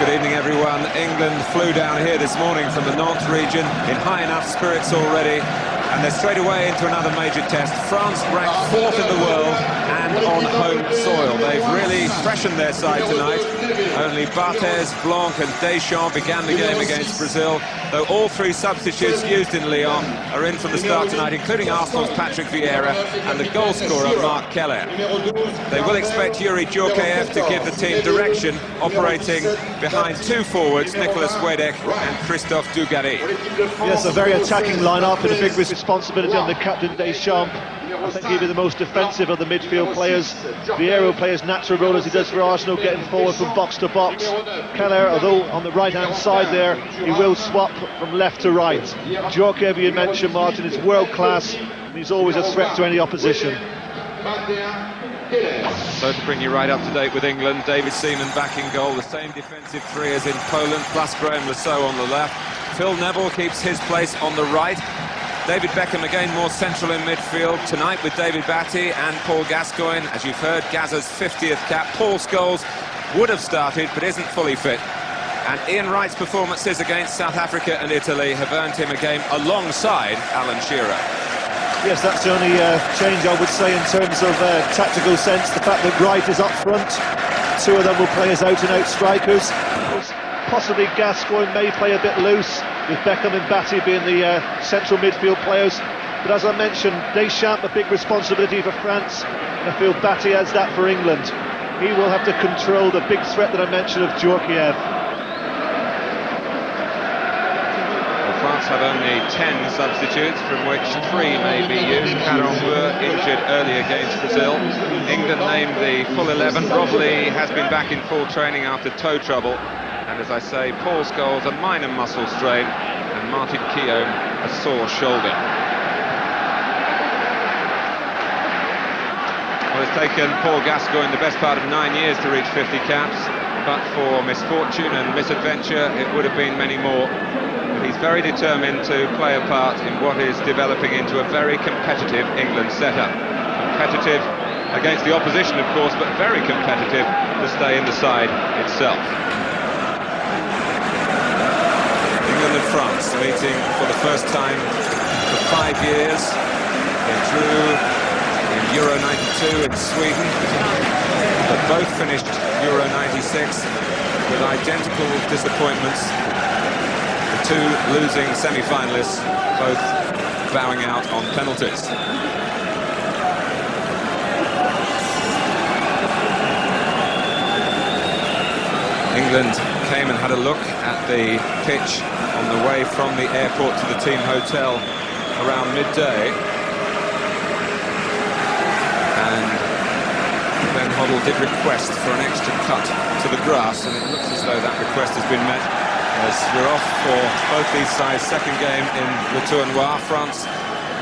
Good evening, everyone. England flew down here this morning from the Nantes region in high enough spirits already, and they're straight away into another major test. France ranked 4th in the world and on home soil. They've really freshened their side tonight. Only Barthez, Blanc and Deschamps began the game against Brazil, though all 3 substitutes used in Lyon are in from the start tonight, including Arsenal's Patrick Vieira and the goal scorer Marc Keller. They will expect Yuri Djorkaeff to give the team direction, operating behind 2 forwards, Nicolas Wedek and Christophe Dugarry. Yes, a very attacking line-up and a big responsibility on the captain Deschamps. I think he'll be the most defensive of the midfield players. Vieira will play his natural role as he does for Arsenal, getting forward from box to box. Keller, although on the right-hand side there, he will swap from left to right. Djorkaeff, you mentioned, Martin, is world-class, and he's always a threat to any opposition. So to bring you right up to date with England, David Seaman back in goal, the same defensive 3 as in Poland, plus Graham Lasso on the left. Phil Neville keeps his place on the right. David Beckham again more central in midfield tonight with David Batty and Paul Gascoigne. As you've heard, Gazza's 50th cap. Paul Scholes would have started but isn't fully fit. And Ian Wright's performances against South Africa and Italy have earned him a game alongside Alan Shearer. Yes, that's the only change I would say in terms of tactical sense. The fact that Wright is up front, 2 of them will play as out-and-out strikers. Possibly Gascoigne may play a bit loose, with Beckham and Batty being the central midfield players. But as I mentioned, Deschamps, a big responsibility for France, and I feel Batty has that for England. He will have to control the big threat that I mentioned of Djorkaeff. Well, France have only 10 substitutes, from which 3 may be used. Caron were injured early against Brazil. England named the full 11. Rob Lee has been back in full training after toe trouble. And as I say, Paul Scholes a minor muscle strain, and Martin Keown a sore shoulder. Well, it's taken Paul Gascoigne the best part of 9 years to reach 50 caps, but for misfortune and misadventure it would have been many more. But he's very determined to play a part in what is developing into a very competitive England setup. Competitive against the opposition, of course, but very competitive to stay in the side itself. England and France meeting for the first time for 5 years. They drew in Euro 92 in Sweden, but both finished Euro 96 with identical disappointments. The 2 losing semi-finalists, both bowing out on penalties. England came and had a look at the pitch on the way from the airport to the team hotel around midday, and Ben Hoddle did request for an extra cut to the grass, and it looks as though that request has been met. as we're off for both these sides' second game in the Tournoi. France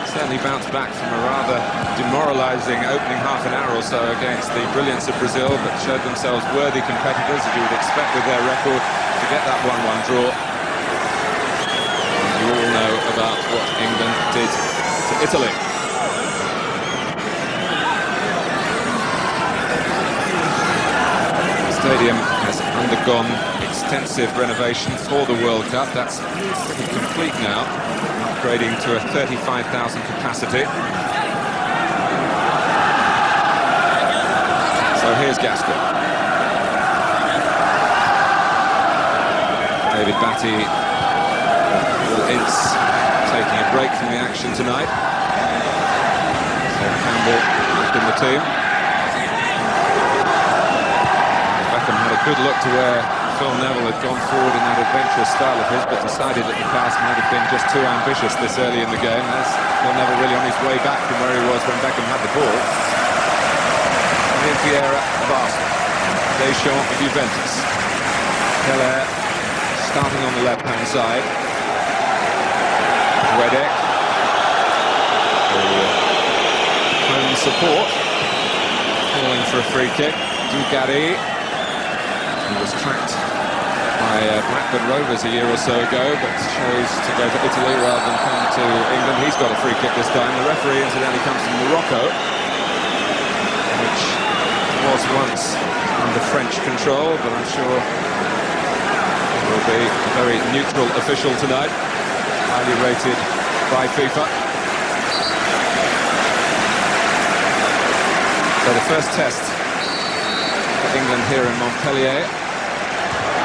certainly bounced back from a rather demoralising opening half an hour or so against the brilliance of Brazil, but showed themselves worthy competitors, as you would expect with their record, to get that 1-1 draw. And you all know about what England did to Italy. The stadium has undergone extensive renovation for the World Cup. That's pretty complete now, upgrading to a 35,000 capacity. So here's Gascoigne. David Batty, Will Ince taking a break from the action tonight. So Campbell left in the team. Beckham had a good look to where Phil Neville had gone forward in that adventurous style of his, but decided that the pass might have been just too ambitious this early in the game. As Phil Neville really on his way back from where he was when Beckham had the ball. And Vieira of Arsenal, Deschamps of Juventus, Keller starting on the left-hand side, Wedek, home support, calling for a free kick. Dugarry, who was tracked by Blackburn Rovers a year or so ago, but chose to go to Italy rather than come to England. He's got a free kick this time. The referee incidentally comes from Morocco, which was once under French control, but I'm sure will be a very neutral official tonight, highly rated by FIFA. So the first test for England here in Montpellier.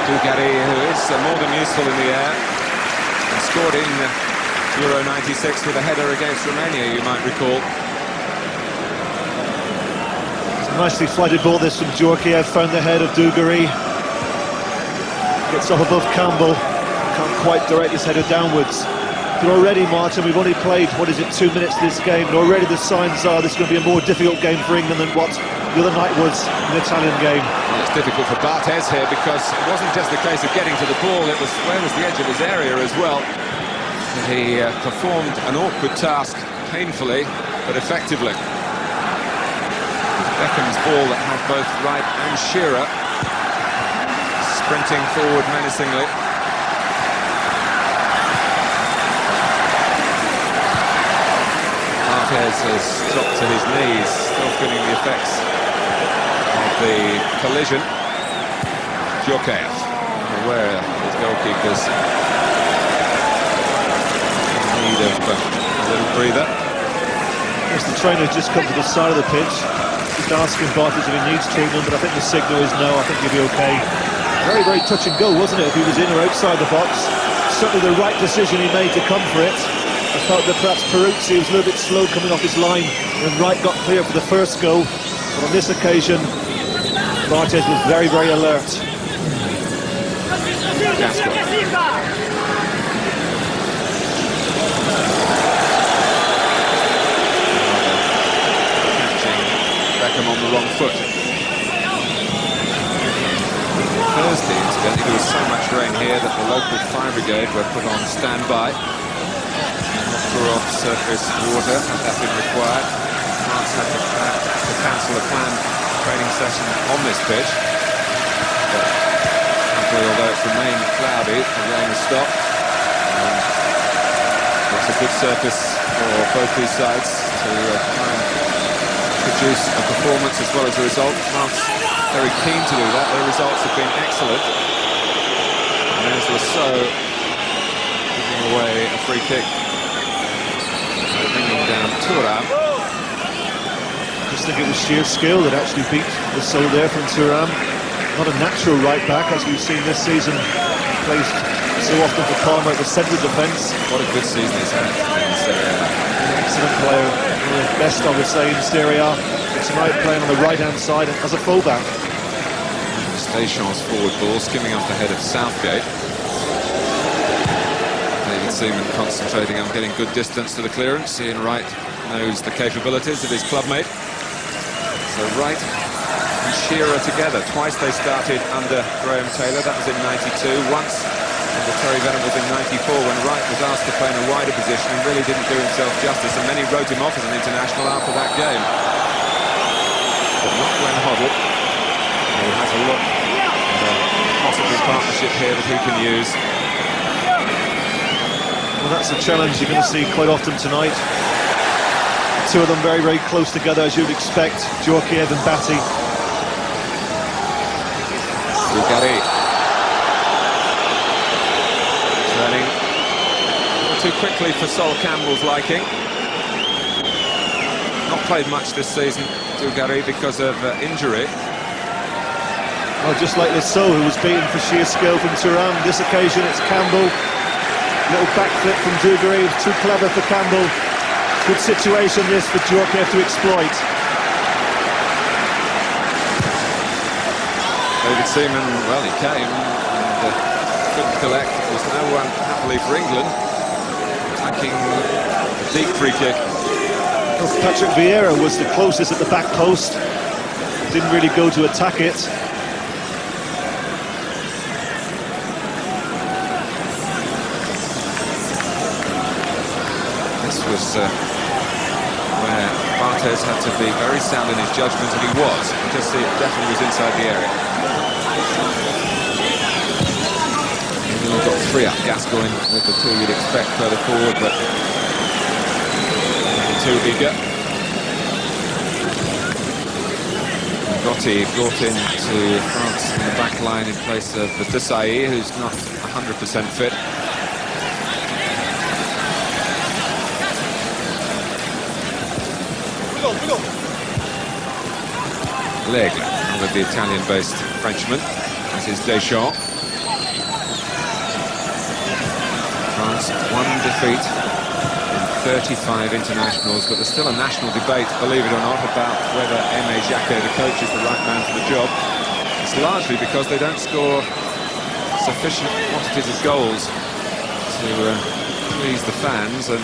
Dugarry, who is more than useful in the air, and scored in Euro 96 with a header against Romania, you might recall. It's a nicely flighted ball this from Djorkaeff, found the head of Dugarry. Gets up above Campbell, can't quite direct his header downwards. But already, Martin, we've only played, 2 minutes this game, and already the signs are this is going to be a more difficult game for England than what the other night was in the Italian game. Well, it's difficult for Barthez here because it wasn't just the case of getting to the ball, it was where was the edge of his area as well. He performed an awkward task, painfully, but effectively. Beckham's ball that had both Wright and Shearer sprinting forward menacingly. Barthez has dropped to his knees, still feeling the effects of the collision. Djorkaeff, aware his goalkeepers in need of a little breather. Yes, the trainer just come to the side of the pitch, just asking Barthez if he needs treatment, but I think the signal is no, I think he'll be okay. Very, very touch and go, wasn't it, if he was in or outside the box? Certainly the right decision he made to come for it. I felt that perhaps Peruzzi was a little bit slow coming off his line when Wright got clear for the first goal. But on this occasion, Barthez was very, very alert. Gascoigne. Catching Beckham on the wrong foot. Thursday, incidentally, there was so much rain here that the local fire brigade were put on standby. Not pour off surface water, had that been required. France had to cancel a planned training session on this pitch. But thankfully, although it's remained cloudy, the rain has stopped. It's a good surface for both these sides to try and produce a performance as well as a result. France very keen to do that. Their results have been excellent. And there's Rousseau giving away a free kick, bringing down Thuram. I just think it was sheer skill that actually beat Rousseau there from Thuram. Not a natural right back, as we've seen this season. Plays so often for Parma at the centre of defence. What a good season he's had in Serie A. An excellent player, one of the best I would say in Serie A. Tonight playing on the right-hand side as a fullback. Deschamps' forward ball skimming off the head of Southgate. David Seaman concentrating on getting good distance to the clearance. Ian Wright knows the capabilities of his clubmate. So Wright and Shearer together. Twice they started under Graham Taylor. That was in '92. Once under Terry Venables in '94 when Wright was asked to play in a wider position and really didn't do himself justice, and many wrote him off as an international after that game. But not Glenn Hoddle, who has a look at a possible partnership here that he can use. Well, that's a challenge you're going to see quite often tonight. The two of them very, very close together, as you'd expect, Djorkaeff and Batty. Dugarry. Turning too quickly for Sol Campbell's liking. Not played much this season, Dugarry, because of injury. Well, just like Lasso, who was beaten for sheer skill from Turan. This occasion it's Campbell. Little backflip from Dugarry, too clever for Campbell. Good situation this for Djorkaeff to exploit. David Seaman, well, he came and couldn't collect. There was no one, happily for England, attacking a deep free kick. Well, Patrick Vieira was the closest at the back post. Didn't really go to attack it. This was where Barthez had to be very sound in his judgment, and he was, because it definitely was inside the area. England got three up, Gascoigne with the two you'd expect further forward, but too eager. Gotti brought into France in the back line in place of Desailly, who's not 100% fit. L'Aigle, with the Italian-based Frenchman, as is Deschamps. France, one defeat in 35 internationals, but there's still a national debate, believe it or not, about whether Aimé Jacquet, the coach, is the right man for the job. It's largely because they don't score sufficient quantities of goals to please the fans, and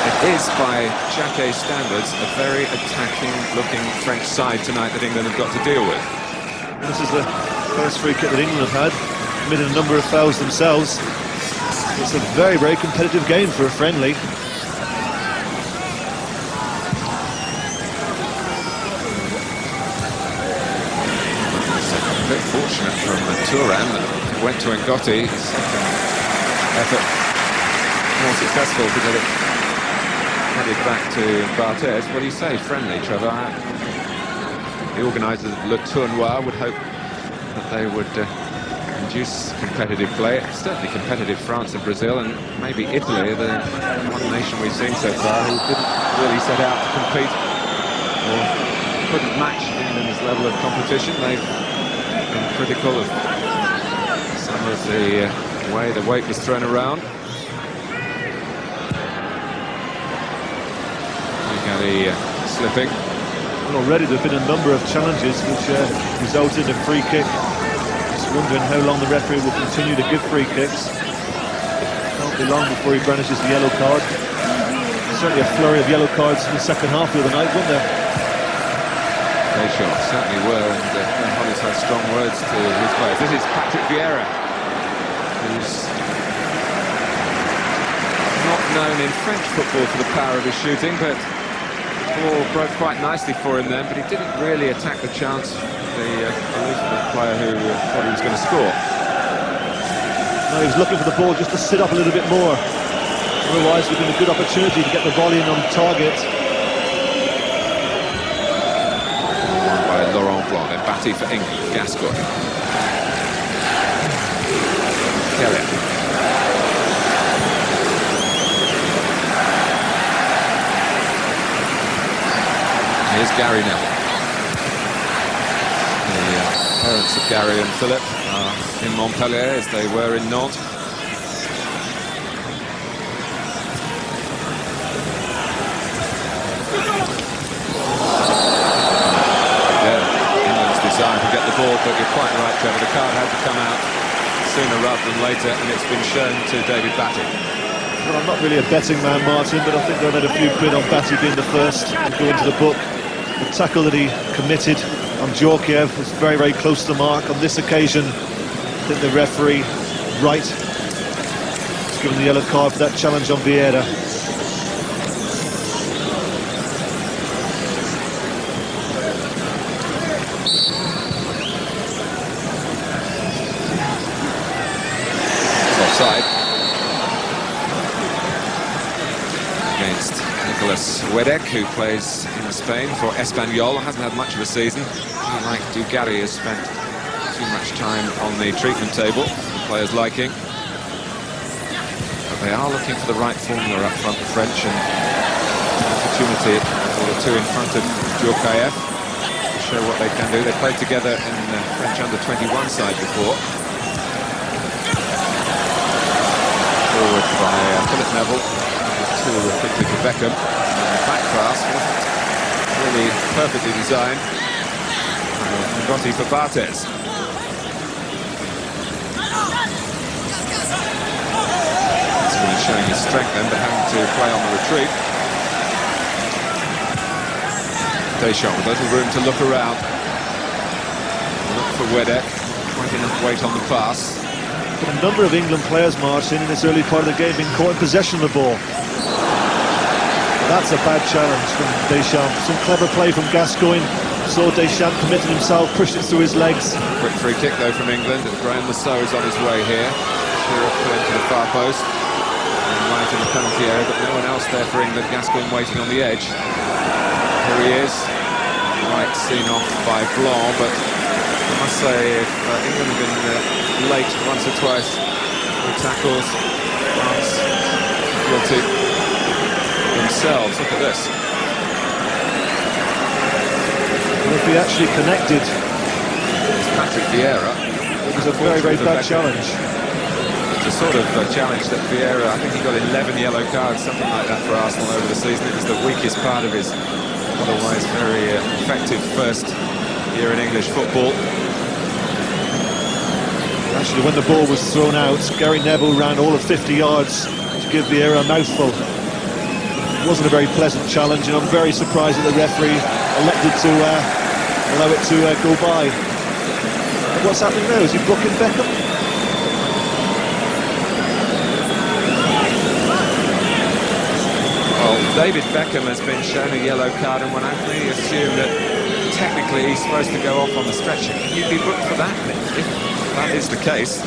it is, by Jacquet's standards, a very attacking-looking French side tonight that England have got to deal with. This is the first free kick that England have had, committed a number of fouls themselves. It's a very, very competitive game for a friendly. Very fortunate from Turan that it went to Ngotti. His second effort more successful to get it headed back to Barthez. What do you say, friendly, Trevor? The organisers of Le Tournoi would hope that they would induce competitive play. It's certainly competitive, France and Brazil, and maybe Italy, the one nation we've seen so far who didn't really set out to compete or couldn't match England's level of competition. They've been critical of some of the way the weight was thrown around. Slipping. Well, already there have been a number of challenges which resulted in a free kick. Just wondering how long the referee will continue to give free kicks. Won't be long before he brandishes the yellow card. Certainly a flurry of yellow cards in the second half the other night, wasn't there? They certainly were, and Glenn Hoddle's had strong words to his players. This is Patrick Vieira, who's not known in French football for the power of his shooting, but the ball broke quite nicely for him then, but he didn't really attack the chance, the elusive player who thought he was going to score. No, he was looking for the ball just to sit up a little bit more. Otherwise, it would have been a good opportunity to get the volley in on target. Won by Laurent Blanc, then Batty for England, Gascoigne. Kelly. Here's Gary Neville. The parents of Gary and Philip are in Montpellier, as they were in Nantes. Yeah, England's desire to get the ball, but you're quite right, Trevor. The card had to come out sooner rather than later, and it's been shown to David Batty. Well, I'm not really a betting man, Martin, but I think they'll let a few quid on Batty being the first to go into the book. The tackle that he committed on Djorkaeff was very, very close to the mark. On this occasion, I think the referee, right, has given the yellow card for that challenge on Vieira. Offside against Nicolas Wedek, who plays in Spain for Espanyol. Hasn't had much of a season. He, like Dugarry, has spent too much time on the treatment table, the players liking. But they are looking for the right formula up front, the French, and opportunity for the two in front of Djorkaeff to show what they can do. They played together in the French under-21 side before. Forward by Philip Neville, two quickly to Beckham. The back pass wasn't really perfectly designed. Ngozi for Barthez. He's really showing his strength then, but having to play on the retreat. Deschamps with little room to look around. Look for Wedek, quite enough weight on the pass. A number of England players, Martin, in this early part of the game being caught in possession of the ball. That's a bad challenge from Deschamps. Some clever play from Gascoigne. Saw Deschamps committed himself, pushed it through his legs. Quick free kick though from England, and Graham Lasso is on his way here. Shearer put into the far post. And right in the penalty area, but no one else there for England. Gascoigne waiting on the edge. Here he is. Right seen off by Blanc, but I must say, if England have been late once or twice with tackles, France guilty themselves. Look at this. Well, if he actually connected, It's Patrick Vieira. it was a very, very bad challenge. It's a sort of challenge that Vieira, I think he got 11 yellow cards, something like that for Arsenal over the season. It was the weakest part of his otherwise very effective first year in English football. Actually, when the ball was thrown out, Gary Neville ran all of 50 yards to give Vieira a mouthful. It wasn't a very pleasant challenge, and I'm very surprised that the referee elected to allow it to go by. But what's happening now? Is he blocking Beckham? Well, David Beckham has been shown a yellow card, and when Anthony assumed that technically he's supposed to go off on the stretcher, can you be booked for that? If that is the case,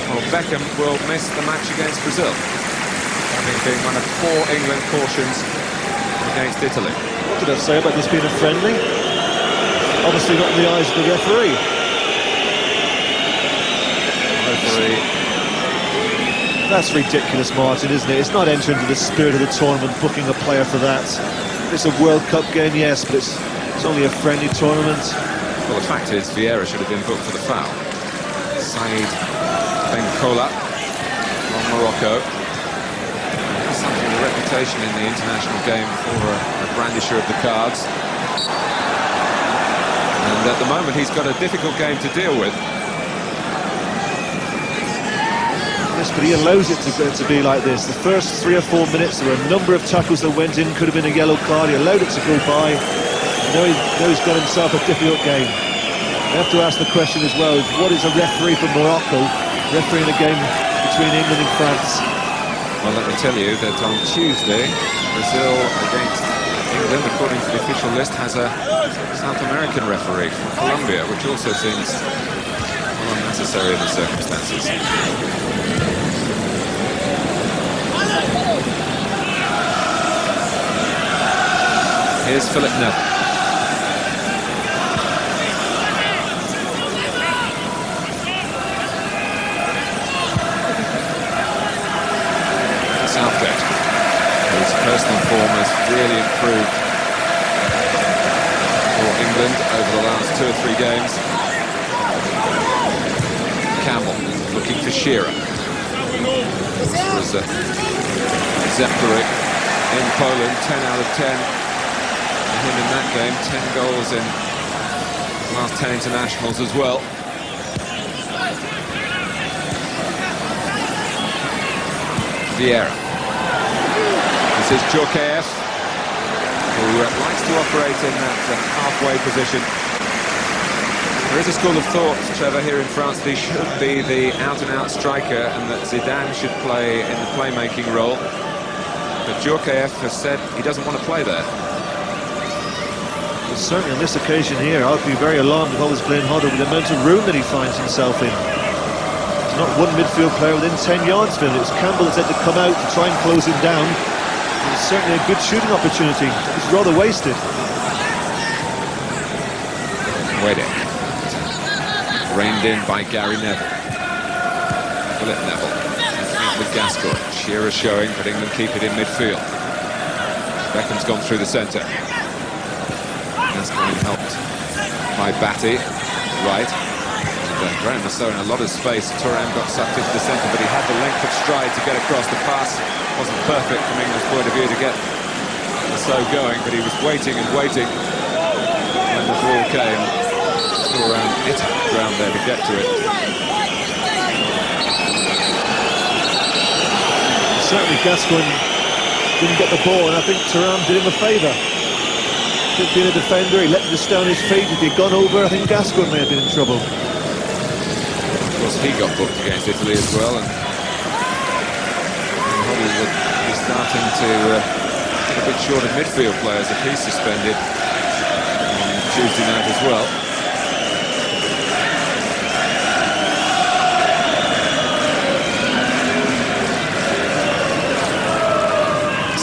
well, Beckham will miss the match against Brazil, having been one of 4 England cautions against Italy. What did I say about this being a friendly? Obviously not in the eyes of the referee. Referee. That's ridiculous, Martin, isn't it? It's not entering into the spirit of the tournament, booking a player for that. It's a World Cup game, yes, but it's only a friendly tournament. Well, the fact is, Vieira should have been booked for the foul. Saïd Benkola from Morocco. Has something of a reputation in the international game for a brandisher of the cards. And at the moment, he's got a difficult game to deal with. Yes, but he allows it to be like this. The first 3 or 4 minutes, there were a number of tackles that went in, could have been a yellow card. He allowed it to go by. Now he's got himself a difficult game. We have to ask the question as well, what is a referee from Morocco refereeing a game between England and France? Well, let me tell you that on Tuesday, Brazil against England, according to the official list, has a South American referee from Colombia, which also seems unnecessary in the circumstances. Here's Philip Neville. Southgate, whose personal form has really improved for England over the last 2 or 3 games. Campbell looking for Shearer. This was exemplary in Poland, 10 out of 10 for him in that game, 10 goals in the last 10 internationals as well. Vieira. This is Djorkaeff, who likes to operate in that halfway position. There is a school of thought, Trevor, here in France that he should be the out-and-out striker and that Zidane should play in the playmaking role. But Djorkaeff has said he doesn't want to play there. Well, certainly on this occasion here, I'd be very alarmed if I was Glenn Hoddle with the amount of room that he finds himself in. There's not one midfield player within 10 yards of him. It was Campbell that had to come out to try and close him down. It was certainly a good shooting opportunity. It was rather wasted. Wedek. Reined in by Gary Neville. Philip Neville. With Gascoigne. Shearer showing, but England keep it in midfield. Beckham's gone through the centre. Gascoigne helped by Batty. Right. Graham was throwing a lot of space. Thuram got sucked into the centre, but he had the length of stride to get across. The pass wasn't perfect from England's point of view to get the slow going, but he was waiting and waiting when the ball came. Thuram hit ground there to get to it. Certainly Gascoigne didn't get the ball, and I think Thuram did him a favour. Being a defender, he let him just down his feet. If he'd gone over, I think Gascoigne may have been in trouble. Of course, he got booked against Italy as well, and Hoddle would be starting to get a bit short of midfield players if he's suspended on Tuesday night as well.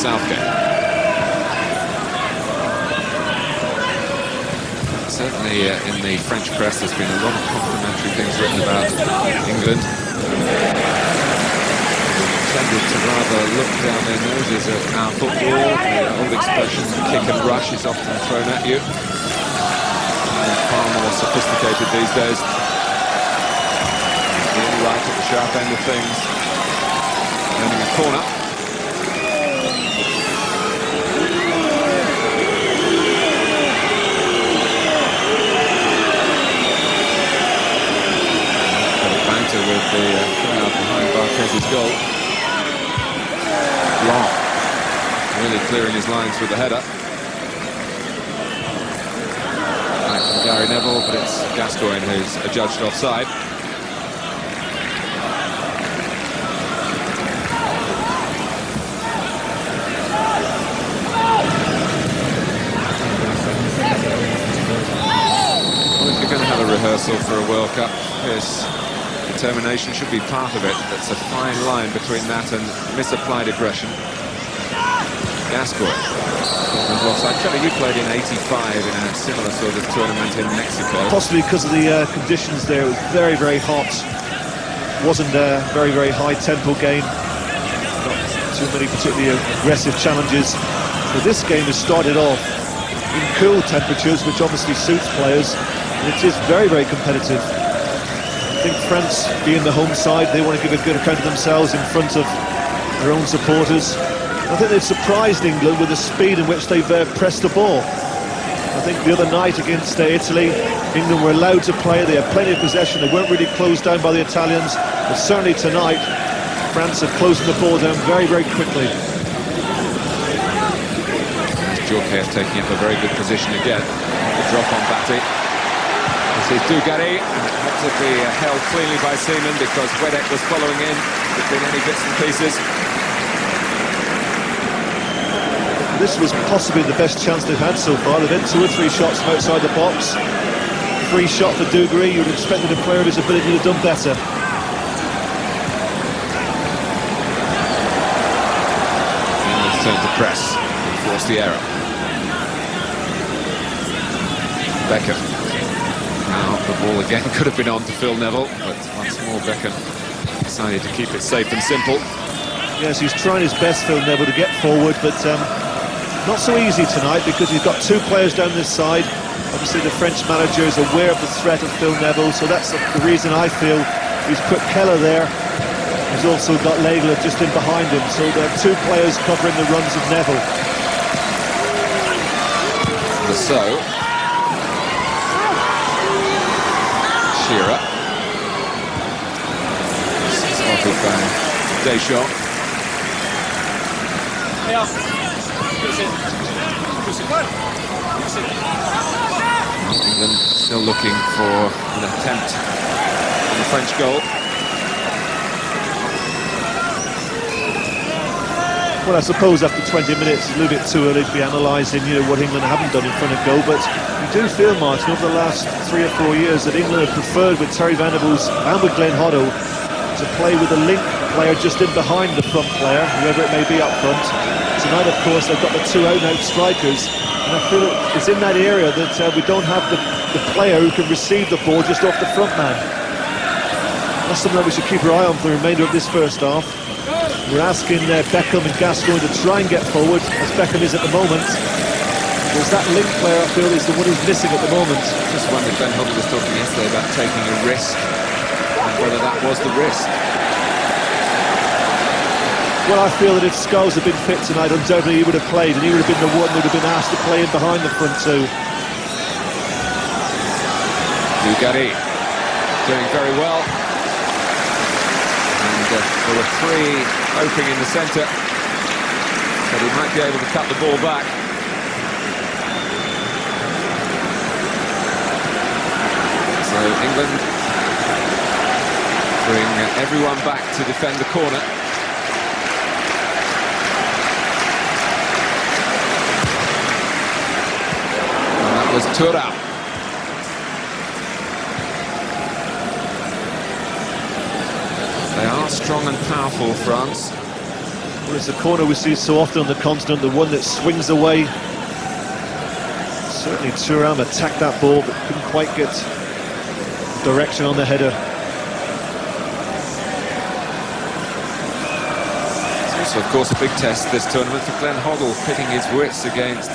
Southgate. Certainly in the French press there's been a lot of complimentary things written about England. Tended to rather look down their noses at our football. The old expression, kick and rush, is often thrown at you. And far more sophisticated these days. Being right at the sharp end of things. Earning a corner. With the crowd behind Barquez's goal. Long. Really clearing his lines with the header. Back from Gary Neville, but it's Gascoigne who's adjudged offside. Well, if you're going to have a rehearsal for a World Cup, yes, determination should be part of it. That's a fine line between that and misapplied aggression. Gascoigne. Trevor, you played in '85 in a similar sort of tournament in Mexico. Possibly because of the conditions there. It was very, very hot. Wasn't a very, very high tempo game. Not too many particularly aggressive challenges. So this game has started off in cool temperatures, which obviously suits players. And it is very, very competitive. I think France, being the home side, they want to give a good account of themselves in front of their own supporters. I think they've surprised England with the speed in which they've pressed the ball. I think the other night against Italy, England were allowed to play. They had plenty of possession. They weren't really closed down by the Italians. But certainly tonight, France are closing the ball down very, very quickly. Djorkaeff taking up a very good position again. The drop on Batty. This is Dugarry, and it had to be held cleanly by Seaman because Wedek was following in between any bits and pieces. This was possibly the best chance they've had so far. They've had 2 or 3 shots from outside the box. Free shot for Dugarry. You'd have expected a player of his ability to have done better. England's turn to press and force the error. Beckham. Now the ball again could have been on to Phil Neville, but once more Beckham decided to keep it safe and simple. Yes, he's trying his best, Phil Neville, to get forward, but not so easy tonight because he's got 2 players down this side. Obviously the French manager is aware of the threat of Phil Neville, so that's the reason I feel he's put Keller there. He's also got Legler just in behind him, so there are 2 players covering the runs of Neville. So Shearer. Spotted by Deschamps. England Still looking for an attempt on the French goal. Well, I suppose after 20 minutes, it's a little bit too early to be analysing, what England haven't done in front of goal. But you do feel, Martin, over the last 3 or 4 years that England have preferred with Terry Venables and with Glenn Hoddle to play with a link player just in behind the front player, whoever it may be up front. Tonight, of course, they've got the 2 out-and-out strikers, and I feel it's in that area that we don't have the player who can receive the ball just off the front man. That's something that we should keep our eye on for the remainder of this first half. We're asking Beckham and Gascoigne to try and get forward, as Beckham is at the moment. Whereas that link player, I feel, is the one who's missing at the moment. Just wondered, Ben Hoddle was talking yesterday about taking a risk, and whether that was the risk. Well, I feel that if Scholes had been fit tonight, undoubtedly he would have played, and he would have been the one who would have been asked to play in behind the front two. Dugarry doing very well. And there were 3 opening in the centre, but he might be able to cut the ball back. So England bring everyone back to defend the corner. And that was Thuram. They are strong and powerful, France. Well, it's the corner we see so often on the continent, the one that swings away. Certainly Thuram attacked that ball, but couldn't quite get direction on the header. It's also, of course, a big test this tournament for Glenn Hoddle, pitting his wits against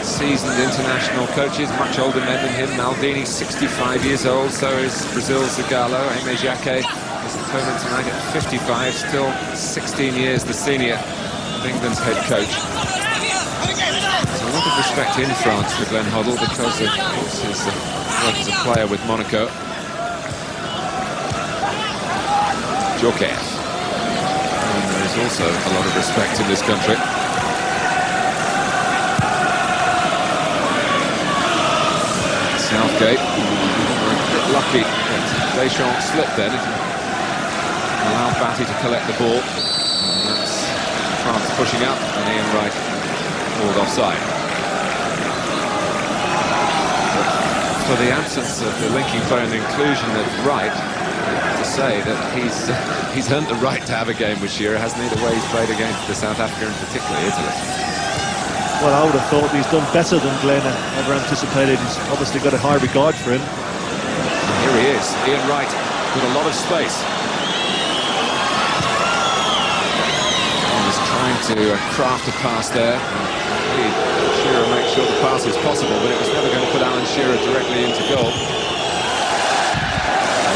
seasoned international coaches, much older men than him. Maldini, 65 years old, so is Brazil's Zagallo. Aimé Jacquet, his opponent tonight at 55, still 16 years the senior of England's head coach. There's a lot of respect in France for Glenn Hoddle because of course his work as a player with Monaco. Djokovic. And there is also a lot of respect in this country. Southgate, a bit lucky that Deschamps slipped then. Allowed Batty to collect the ball. And that's France pushing up, and Ian Wright called offside. For the absence of the linking player and the inclusion of Wright, to say that he's earned the right to have a game with Shearer, hasn't he, the way he's played against the South Africa and particularly Italy. Well, I would have thought he's done better than Glenn ever anticipated. He's obviously got a high regard for him. And here he is, Ian Wright, with a lot of space. Trying to craft a pass there. Indeed, Shearer makes sure the pass is possible, but it was never going to put Alan Shearer directly into goal. And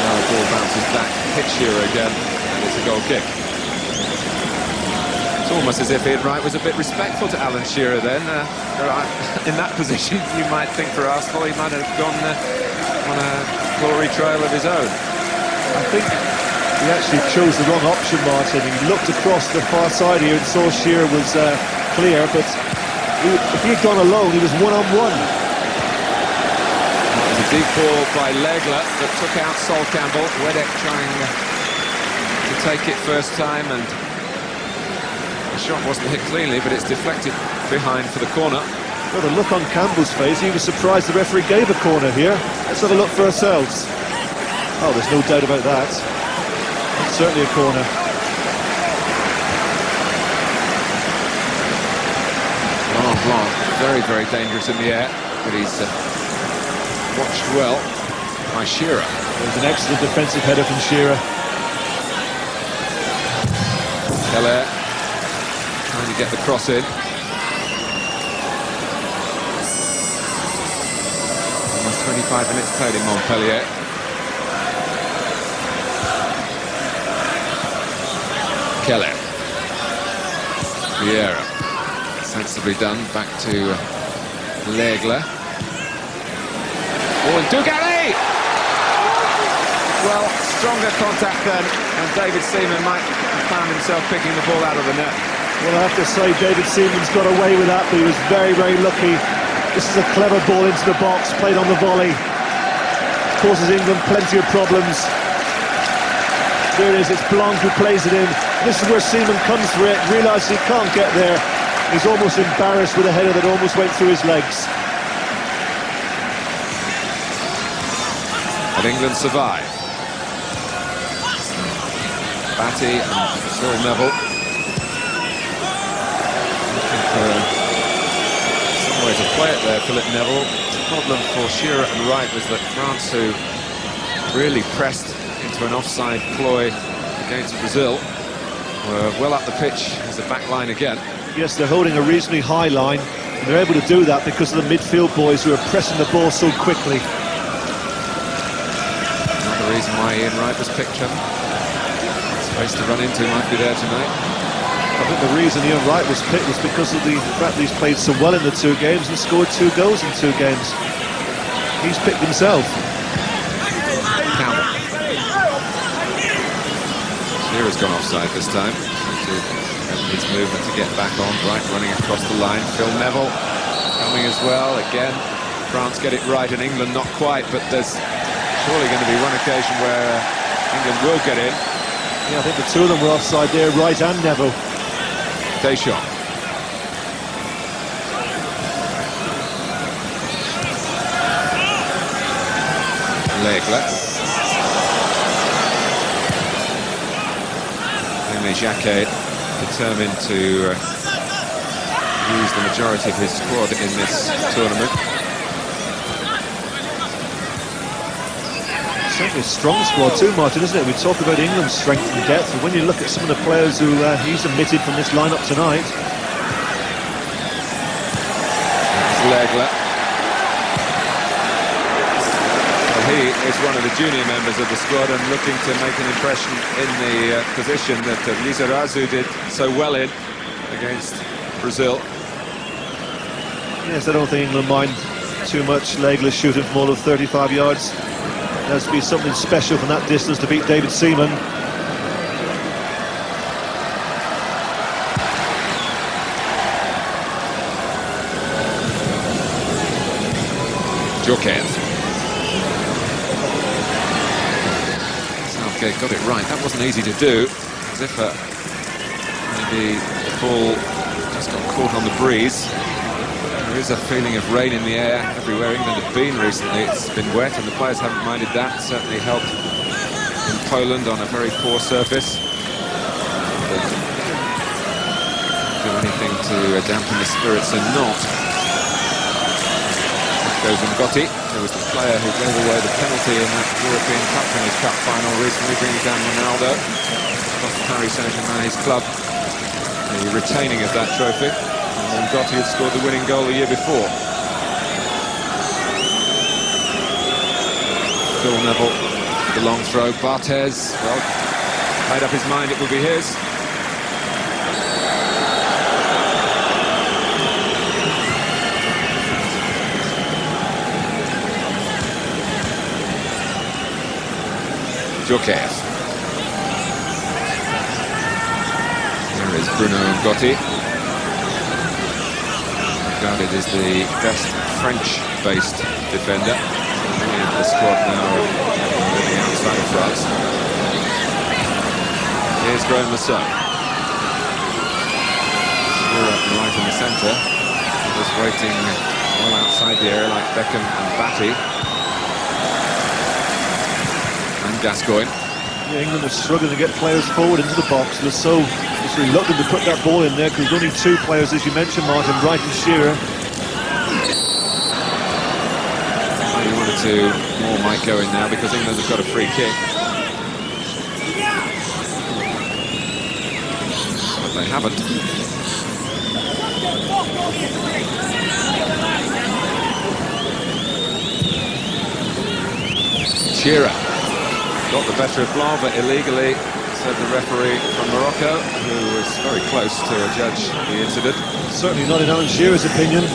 now the ball bounces back, hits Shearer again, and it's a goal kick. It's almost as if Ian Wright was a bit respectful to Alan Shearer then. In that position, you might think for Arsenal, he might have gone on a glory trail of his own. I think he actually chose the wrong option, Martin. He looked across the far side here and saw Shearer was clear, but if he had gone alone, he was one-on-one. It was a deep ball by Legler that took out Sol Campbell. Wedek trying to take it first time, and the shot wasn't hit cleanly, but it's deflected behind for the corner. Well, the look on Campbell's face, he was surprised the referee gave a corner here. Let's have a look for ourselves. Oh, there's no doubt about that. It's certainly a corner. Laurent Blanc, very, very dangerous in the air, but he's watched well by Shearer. There's an excellent defensive header from Shearer. Keller trying to get the cross in. Almost 25 minutes played in Montpellier. Keller. Vieira. Sensibly done. Back to Legler. Oh, and Dugarry! Well, stronger contact then, and David Seaman might have found himself picking the ball out of the net. Well, I have to say, David Seaman's got away with that, but he was very, very lucky. This is a clever ball into the box, played on the volley. causes England plenty of problems. There it is, it's Blanc who plays it in. This is where Seaman comes for it, realises he can't get there. He's almost embarrassed with a header that almost went through his legs. And England survive. Batty and Phil Neville looking for some way to play it there. Philip Neville. The problem for Shearer and Wright was that France, who really pressed into an offside ploy against Brazil, were well up the pitch as a back line again. Yes, they're holding a reasonably high line, and they're able to do that because of the midfield boys who are pressing the ball so quickly. Another reason why Ian Wright was picked up. Space to run into might be there tonight. I think the reason Ian Wright was picked was because of the fact that he's played so well in the 2 games and scored 2 goals in 2 games. He's picked himself. Campbell. Shearer's gone offside this time. His movement to get back on. Wright running across the line. Phil Neville coming as well. Again, France get it right and England not quite, but there's surely going to be one occasion where England will get in. Yeah, I think the 2 of them were offside there, Wright and Neville. Deschamps. Legler. Aimé Jacquet determined to use the majority of his squad in this tournament. Certainly a strong squad too, Martin, isn't it? We talk about England's strength and depth, and when you look at some of the players who he's omitted from this lineup tonight. Legler. Well, he is one of the junior members of the squad and looking to make an impression in the position that Lizarazu did so well in against Brazil. Yes, I don't think England mind too much. Legler shooting from all of 35 yards. There has to be something special from that distance to beat David Seaman. Djokev. Southgate got it right. That wasn't easy to do. As if maybe the ball just got caught on the breeze. There is a feeling of rain in the air everywhere England have been recently. It's been wet and the players haven't minded that. Certainly helped in Poland on a very poor surface. Do anything to dampen the spirits and not. Goes Ngotti, who was the player who gave away the penalty in that European Cup Winners' Cup final recently, bringing down Ronaldo. Cost Paris Saint-Germain his club the retaining of that trophy. And Ngotti had scored the winning goal the year before. Phil Neville, the long throw. Barthez, well, made up his mind it would be his. Djokev. There is Bruno Ngotti, regarded as the best French-based defender. Many of the squad now living outside of France. Here's Graham Lasso. Europe right in the centre, just waiting well outside the area like Beckham and Batty. Gascoigne. Yeah, England are struggling to get players forward into the box. They're so reluctant to put that ball in there because there's only 2 players, as you mentioned, Martin, Wright and Shearer. Maybe 1 or 2 more might go in now because England have got a free kick. But they haven't. Shearer got the better of Blanc, but illegally, said the referee from Morocco, who was very close to judge the incident. Certainly not in Alan Shearer's opinion.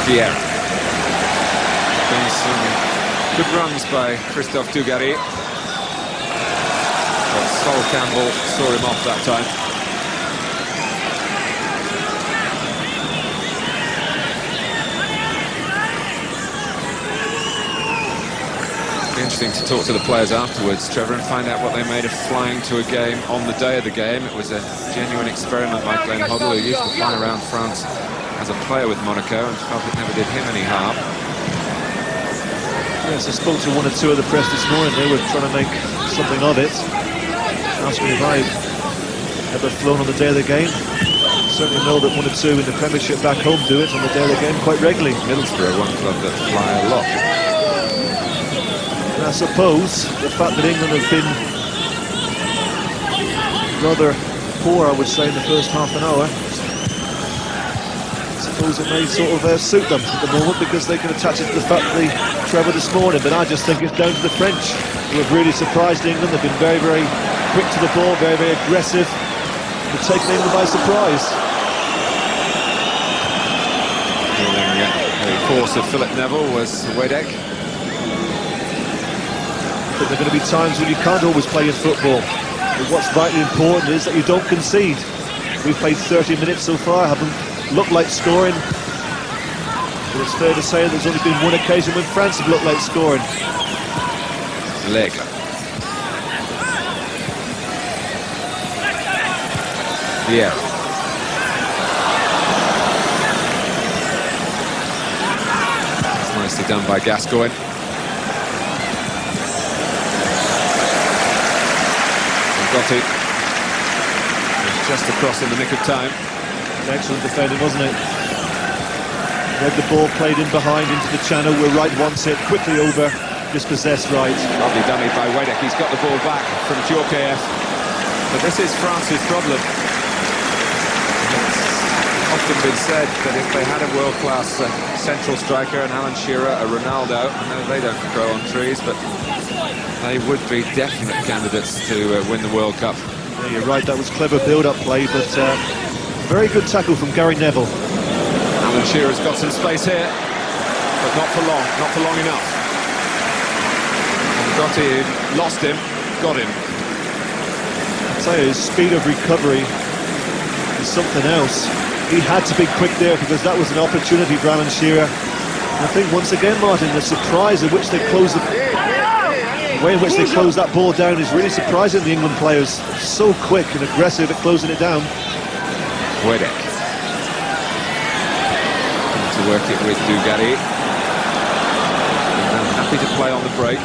Vieira. Been some good runs by Christophe Dugarry. Sol Campbell saw him off that time. It'll be interesting to talk to the players afterwards, Trevor, and find out what they made of flying to a game on the day of the game. It was a genuine experiment by Glenn Hoddle, who used to fly around France as a player with Monaco and felt it never did him any harm. Yes, I spoke to one or two of the press this morning. They were trying to make something of it. Asked me if I ever flown on the day of the game. Certainly know that one or two in the Premiership back home do it on the day of the game quite regularly. Middlesbrough, one club that fly a lot. And I suppose the fact that England have been rather poor, I would say, in the first half an hour, I suppose it may sort of suit them at the moment, because they can attach it to the fact that they travelled this morning. But I just think it's down to the French, who have really surprised England. They've been very, very quick to the ball, very, very aggressive. They've taken England by surprise. The force of Philip Neville was Wedek. But there are going to be times when you can't always play in football. But what's vitally important is that you don't concede. We've played 30 minutes so far, haven't looked like scoring. But it's fair to say there's only been one occasion when France have looked like scoring. Leg. Yeah. It's nicely done by Gascoigne. Gotti was just across in the nick of time. Excellent defending, wasn't it? Read the ball, played in behind into the channel where Wright wants it, quickly over, dispossessed Wright. Lovely dummy by Wedek. He's got the ball back from Djorkaeff. But this is France's problem. It's often been said that if they had a world-class central striker, an Alan Shearer, a Ronaldo, I know they don't grow on trees, but they would be definite candidates to win the World Cup. Yeah, you're right, that was clever build-up play, but very good tackle from Gary Neville. Alan Shearer's got some space here, but not for long enough. And Gotti lost him, got him. I'll tell you, his speed of recovery is something else. He had to be quick there, because that was an opportunity for Alan Shearer. And I think once again, Martin, the surprise at which they closed the way in which they close that ball down is really surprising the England players. So quick and aggressive at closing it down. Wedek. To work it with Dugarry. Happy to play on the break.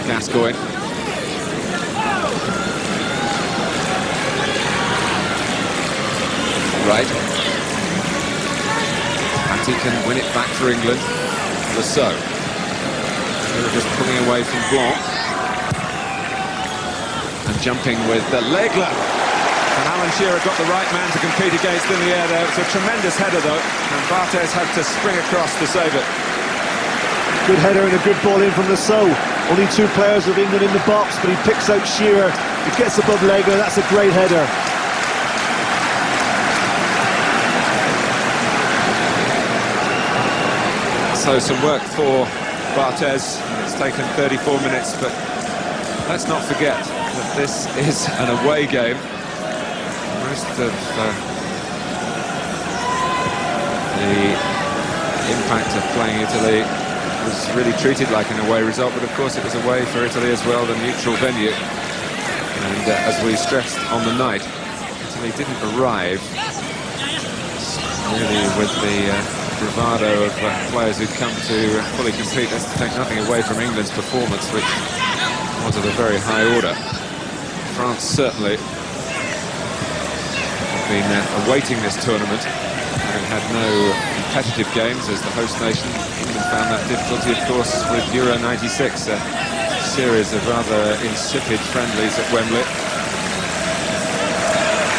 Gascoigne. Right. Patty can win it back for England. Lasso. Just pulling away from Blanc. And jumping with Legler. And Alan Shearer got the right man to compete against in the air there. It's a tremendous header though, and Barthez had to spring across to save it. Good header and a good ball in from Lasso. Only two players of England in the box, but he picks out Shearer. He gets above Legler, that's a great header. So some work for Barthez. It's taken 34 minutes, but let's not forget that this is an away game. Most of the impact of playing Italy was really treated like an away result, but of course it was away for Italy as well, the neutral venue. And as we stressed on the night, Italy didn't arrive really with the bravado of players who'd come to fully compete. Let's take nothing away from England's performance, which was of a very high order. France certainly have been awaiting this tournament, having had no competitive games as the host nation. England found that difficulty, of course, with Euro '96, a series of rather insipid friendlies at Wembley.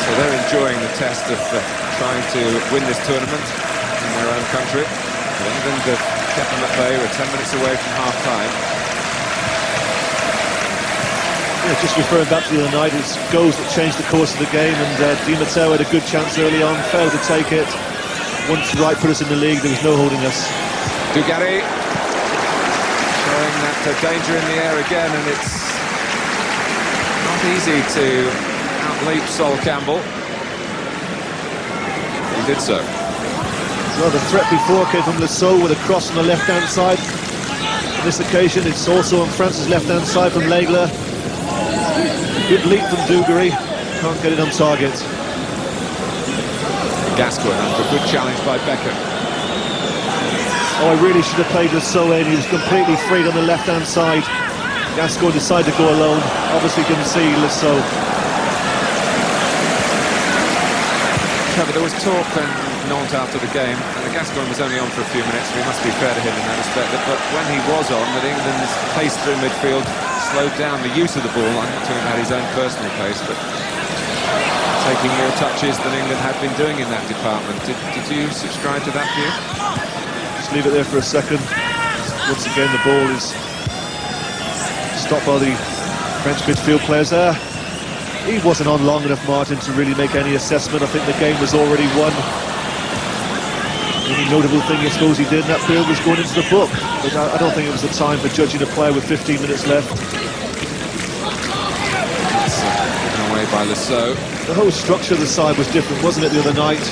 So they're enjoying the test of trying to win this tournament in their own country. But England have kept them at bay. We're 10 minutes away from half-time. Yeah, just referring back to the other night, it's goals that changed the course of the game, and Di Matteo had a good chance early on, failed to take it. Once Wright put us in the league, there was no holding us. Dugarry showing that danger in the air again, and it's Not easy to outleap Sol Campbell. He did so. Well, the threat before came from Lasso with a cross on the left-hand side. On this occasion, it's also on France's left-hand side from Legler. Good leap from Dugarry. Can't get it on target. Gascoigne under a good challenge by Beckham. Oh, I really should have played Lasso in. He was completely freed on the left-hand side. Gascoigne decided to go alone. Obviously didn't see Lasso. Trevor, there was talk when Nantes after the game, and Gascoigne was only on for a few minutes, so we must be fair to him in that respect, but when he was on, that England's pace through midfield slowed down the use of the ball. I'm not talking about his own personal pace, but taking more touches than England had been doing in that department. Did you subscribe to that view? Just leave it there for a second. Once again, the ball is stopped by the French midfield players there. He wasn't on long enough, Martin, to really make any assessment. I think the game was already won. The only notable thing I suppose he did in that field was going into the book, but I don't think it was the time for judging a player with 15 minutes left. Given away by Lasso. The whole structure of the side was different, wasn't it, the other night?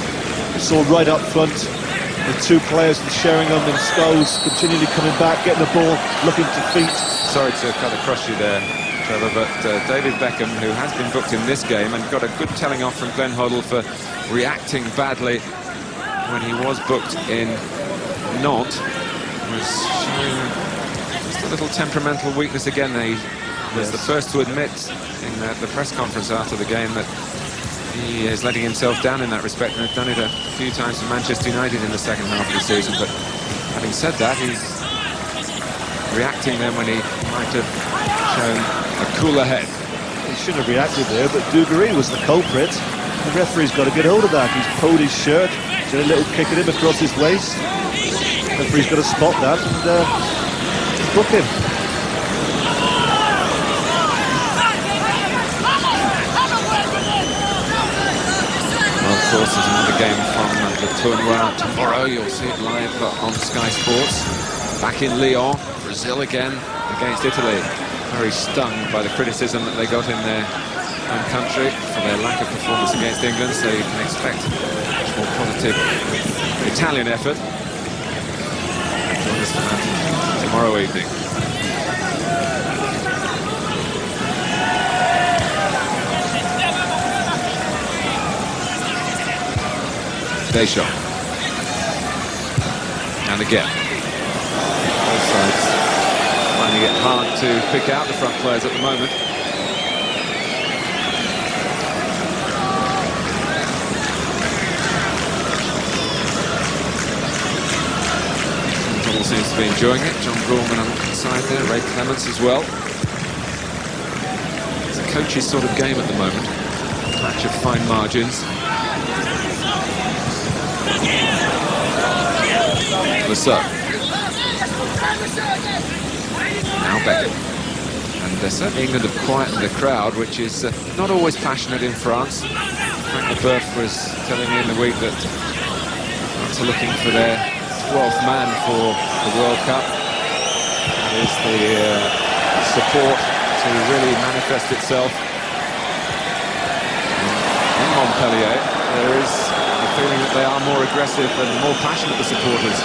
You saw right up front the two players from Sheringham and Scholes continually coming back, getting the ball, looking to feet. Sorry to cut across you there, Trevor, but David Beckham, who has been booked in this game and got a good telling off from Glenn Hoddle for reacting badly when he was booked in Nantes, was showing just a little temperamental weakness again. He was the first to admit in the press conference after the game that he is letting himself down in that respect, and had done it a few times for Manchester United in the second half of the season. But having said that, he's reacting then when he might have shown a cooler head. He shouldn't have reacted there, but Dugarry was the culprit. The referee's got to get hold of that. He's pulled his shirt, did a little kick at him across his waist. The referee's got to spot that and book him. Well, of course, there's another game from the Tournoi tomorrow. You'll see it live on Sky Sports. Back in Lyon, Brazil again against Italy. Very stung by the criticism that they got in their home country for their lack of performance against England, so you can expect a much more positive Italian effort. Join us for that tomorrow evening. Deschamps. And again. Both sides finding it hard to pick out the front players at the moment. All seems to be enjoying it. John Grauman on the side there, Ray Clements as well. It's a coach's sort of game at the moment. A match of fine margins. Lasso. Now Beckham. And certainly England have quietened the crowd, which is not always passionate in France. Frank Leboeuf was telling me in the week that France are looking for their 12th man for the World Cup. That is the support to really manifest itself. In Montpellier, there is a feeling that they are more aggressive and more passionate, the supporters.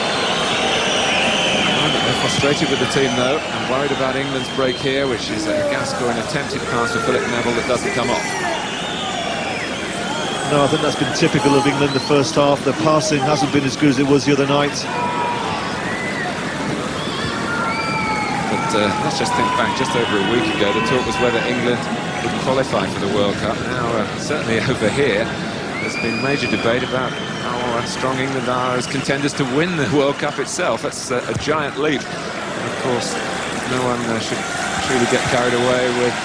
They're frustrated with the team though, and worried about England's break here, which is a Gascoigne attempted pass for Philip Neville that doesn't come off. No, I think that's been typical of England the first half. The passing hasn't been as good as it was the other night. But let's just think back, just over a week ago, the talk was whether England would qualify for the World Cup. Now, certainly over here, there's been major debate about how strong England are as contenders to win the World Cup itself. That's a giant leap. And of course, no one should truly get carried away with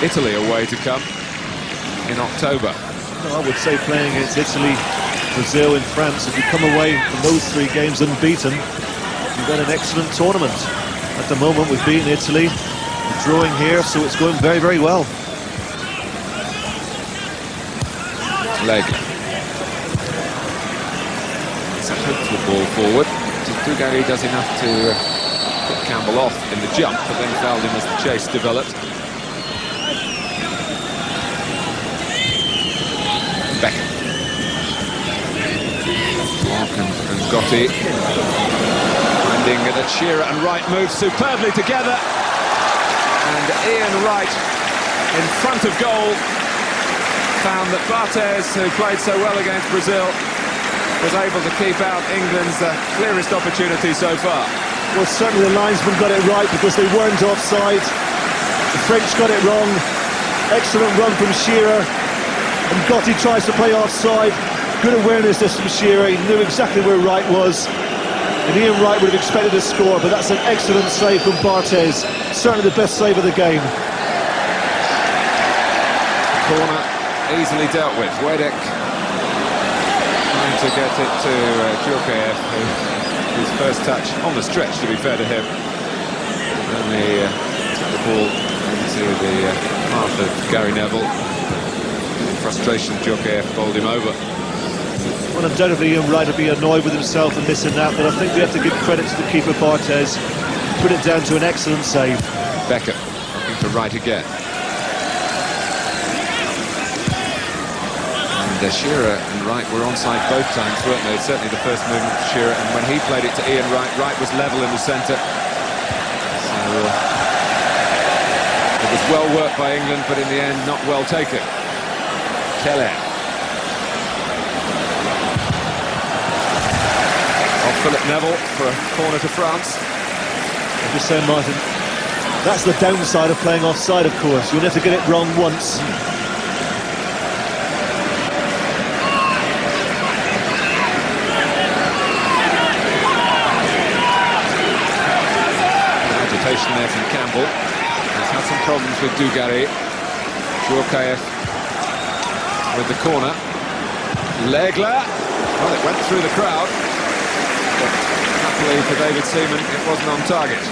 Italy away to come in October. No, I would say playing against Italy, Brazil and France, if you come away from those three games unbeaten, you've got an excellent tournament. At the moment, we've beaten Italy, we're drawing here, so it's going very, very well. Leg. It's a hopeful ball forward. Dugarry does enough to put Campbell off in the jump, but then fouled him as the chase developed. and Gotti finding that Shearer and Wright move superbly together, and Ian Wright in front of goal found that Barthez, who played so well against Brazil, was able to keep out England's clearest opportunity so far. Well, certainly the linesman got it right because they weren't offside. The French got it wrong. Excellent run from Shearer, and Gotti tries to play offside. Good awareness this from Shearer. He knew exactly where Wright was, and Ian Wright would have expected a score, but that's an excellent save from Barthez. Certainly the best save of the game. Corner easily dealt with. Wedek trying to get it to Djurkaeff, his first touch on the stretch, to be fair to him. And the took the ball into the path of Gary Neville. In frustration, Djurkaeff bowled him over. Well, undoubtedly Ian Wright will be annoyed with himself and missing that, but I think we have to give credit to the keeper Barthez. Put it down to an excellent save. Becker looking for Wright again. And Shearer and Wright were onside both times, weren't they? Certainly the first movement for Shearer, and when he played it to Ian Wright, Wright was level in the centre. So it was well worked by England, but in the end not well taken. Keller. Off Philip Neville for a corner to France. I'm just saying, Martin, that's the downside of playing offside, of course. You'll have to get it wrong once. Agitation there from Campbell. He's had some problems with Dugarry. Djurkaeff with the corner. Legler. Well, it went through the crowd, but happily for David Seaman, it wasn't on target.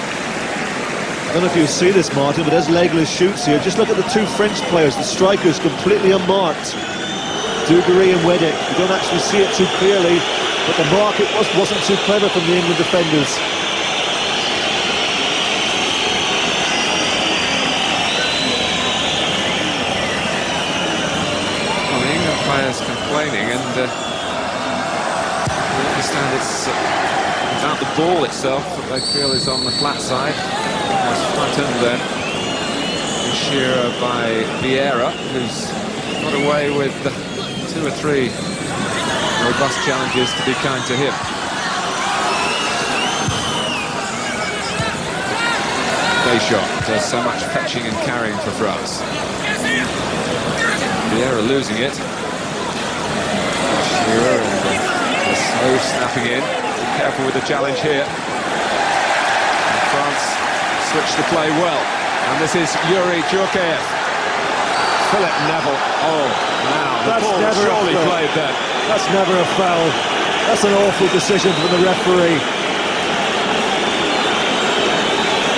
I don't know if you see this, Martin, but as Legler shoots here, just look at the two French players, the strikers completely unmarked. Dugarry and Wedek. You don't actually see it too clearly, but the mark wasn't too clever from the England defenders. Well, the England players complaining, and we understand it's about the ball itself that they feel is on the flat side. Almost flattened then. Shearer by Vieira, who's got away with 2 or 3 robust challenges, to be kind to him. Deschamps does so much fetching and carrying for France. Vieira losing it. Shearer and slow snapping in. Be careful with the challenge here. And France switch the play well. And this is Yuri Djurkaeff. Philip Neville. Oh, now the ball surely played then. That's never a foul. That's an awful decision from the referee.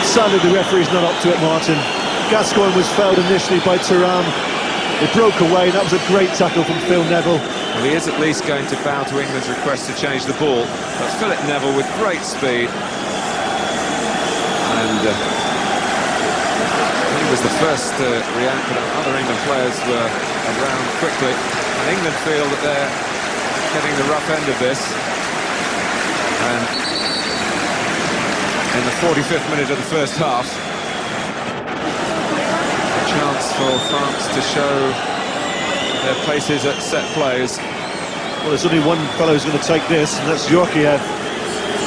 Sadly, the referee's not up to it, Martin. Gascoigne was fouled initially by Thuram. It broke away. That was a great tackle from Phil Neville. Well, he is at least going to bow to England's request to change the ball. But Philip Neville with great speed. And he was the first to react, but other England players were around quickly. And England feel that they're getting the rough end of this. And in the 45th minute of the first half, a chance for France to show their places at set plays. Well, there's only one fellow who's going to take this, and that's Djurkaeff.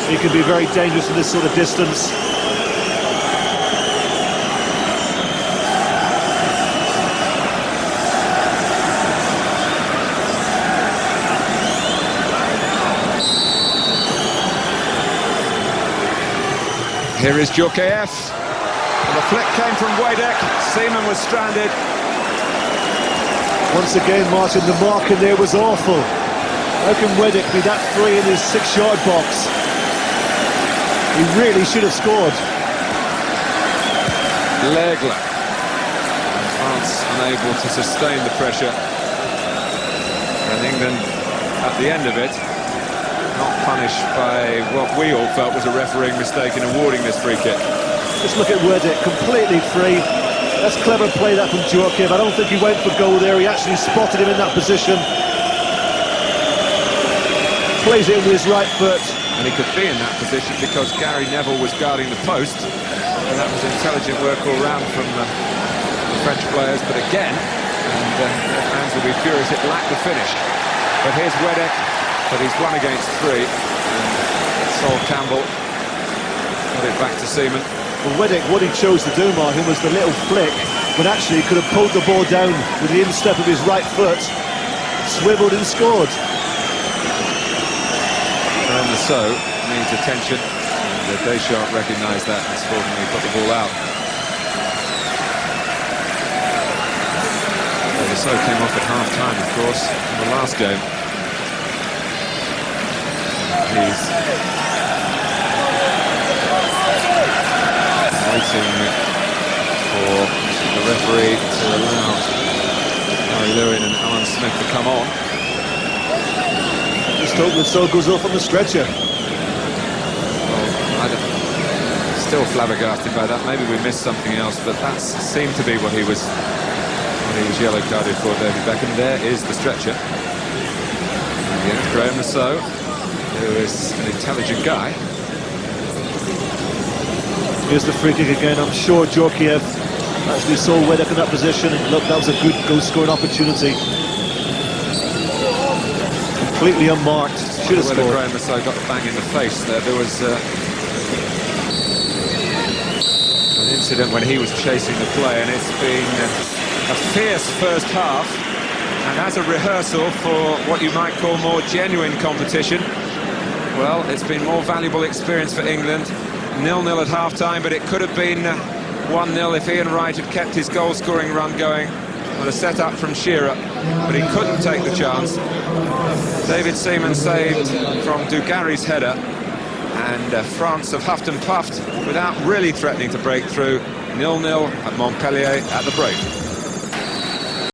He can be very dangerous from this sort of distance. Here is Djurkaeff. The flick came from Wedek. Seaman was stranded. Once again, Martin, the mark in there was awful. How can Wedek be that free in his 6-yard box? He really should have scored. Legler. And France unable to sustain the pressure. And England, at the end of it, not punished by what we all felt was a refereeing mistake in awarding this free kick. Just look at Wedek, completely free. That's clever play that from Djurkaeff. I don't think he went for goal there. He actually spotted him in that position. plays it with his right foot. And he could be in that position because Gary Neville was guarding the post. And that was intelligent work all round from the French players. But again, and their fans will be furious, it lacked the finish. But here's Wedek, but he's 1 against 3. And Sol Campbell got it back to Seaman. Well, Wedek, what he chose to do, Martin, was the little flick, when actually he could have pulled the ball down with the instep of his right foot, swiveled and scored. And the so needs attention, and Deschamps recognised that and sportingly put the ball out. Well, the so came off at half-time, of course, in the last game. He's waiting for the referee to allow Harry Lewin and Alan Smith to come on. Just hope that so goes off on the stretcher. Well, still flabbergasted by that. Maybe we missed something else, but that seemed to be what he was yellow carded for, David Beckham. There is the stretcher. And again, Graham Rousseau, who is an intelligent guy. Here's the free kick again. I'm sure Djorkaeff actually saw Wedek in that position, and look, that was a good goal-scoring opportunity. Completely unmarked. Should have scored. Graham Rousseau got the bang in the face there. There was an incident when he was chasing the play, and it's been a fierce first half. And as a rehearsal for what you might call more genuine competition, well, it's been more valuable experience for England. 0-0 at half-time, but it could have been 1-0 if Ian Wright had kept his goal-scoring run going with a set-up from Shearer, but he couldn't take the chance. David Seaman saved from Dugarry's header, and France have huffed and puffed without really threatening to break through. 0-0 at Montpellier at the break.